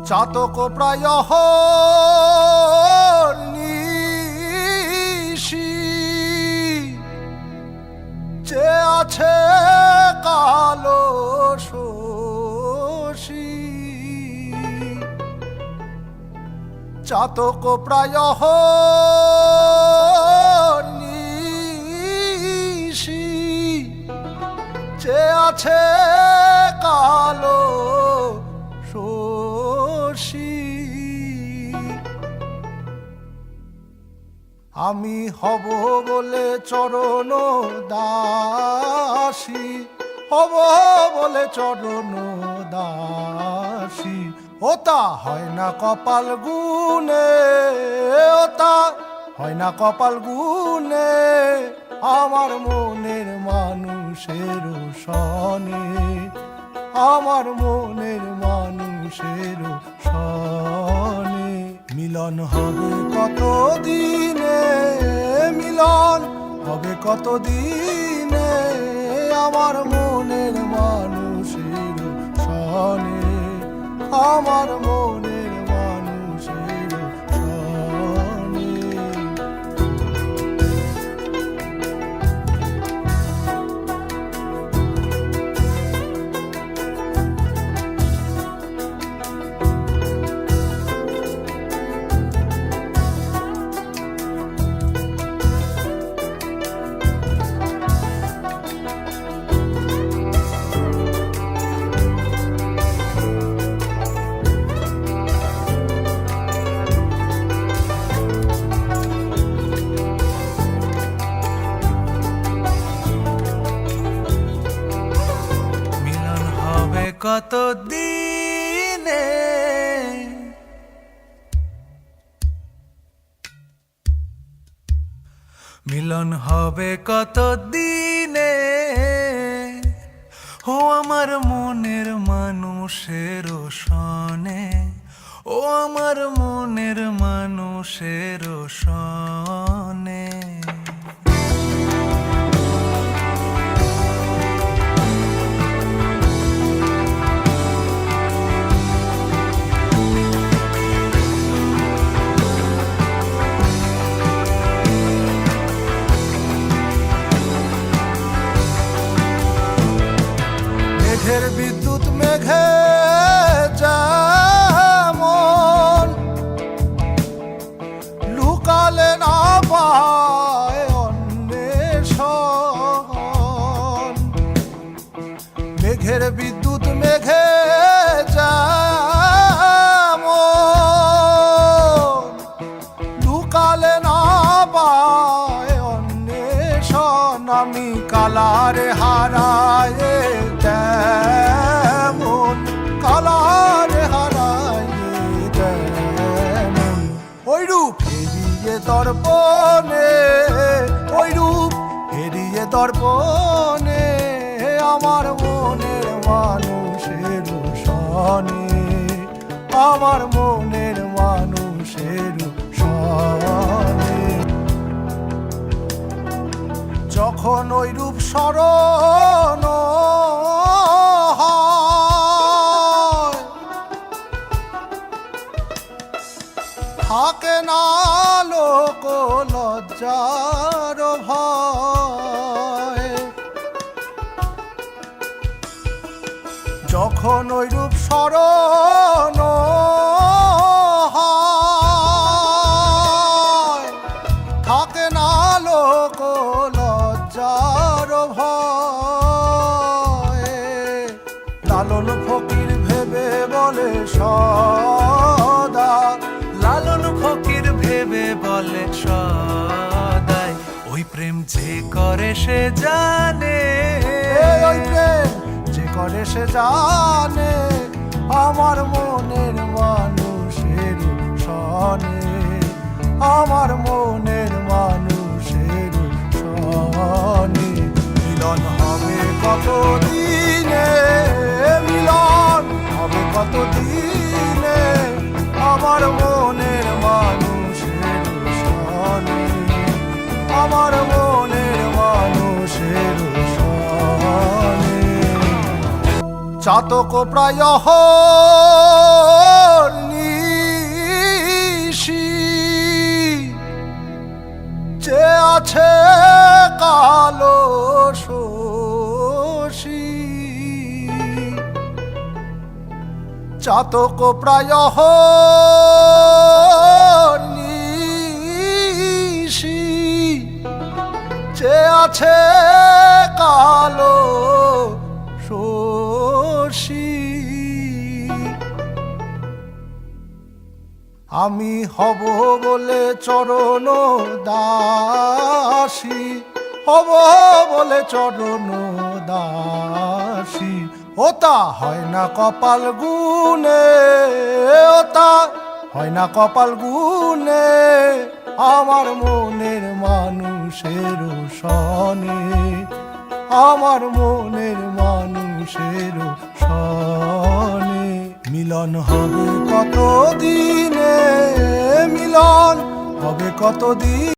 চাতক প্রায় নিশি যে আছে কালো শশী চাতক প্রায় নিশি যে আছে কালো শশী আমি হব বলে চরণ দাসী হব বলে চরণ দাসী ওতা হয় না কপাল গুনে ওতা হয় না কপাল গুনে আমার মনের মানুষের সনে আমার মনের মানুষের সনে মিলন হবে কত দিনে মিলন হবে কত দিনে আমার মনের মানুষের সনে আমার মনের মানুষের সনে কত দিনে মিলন হবে কত দিনে ও আমার মনের মানুষের সনে ও আমার মনের মানুষের সনে মেঘের বিদ্যুৎ মেঘে যেমন লুকালে না পায় অন্বেষণ মেঘের বিদ্যুৎ মেঘে যেমন লুকালে না পায় অন্বেষণ আমি কালারে হারায় তেমন কালারে হারায় তেমন ওই রূপ হেরিয়ে দর্পণে ওই রূপ হেরিয়ে দর্পণে আমার মনের মানুষের সনে আমার মনের মানুষের সনে যখন ওই রূপ স্মরণ থাকে না লোক লজ্জার ভয় যখন ওই রূপ স্মরণ থাকে না লোক লজ্জার ভয় লালন ফকির ভেবে বলে সদা লালন ফকির ভেবে বলে সদাই ওই প্রেম যে করে সে জানে ওই প্রেম যে করে সে জানে আমার মনের মানুষের সনে আমার মনের মানুষের সনে মিলন হবে কত দিনে মিলন হবে কত দিনে আমার মনের মানুষের সনে আমার মনের মানুষের সনে চাতক প্রায় চাতক প্রায় নিশি যে আছে কালো শশী আমি হব বলে চরণ দাসী হব বলে চরণ দাসী ওতা হয় না কপাল গুনে ওতা হয় না কপাল গুনে আমার মনের মানুষের সনে আমার মনের মানুষের সনে মিলন হবে কত দিনে মিলন হবে কত দিন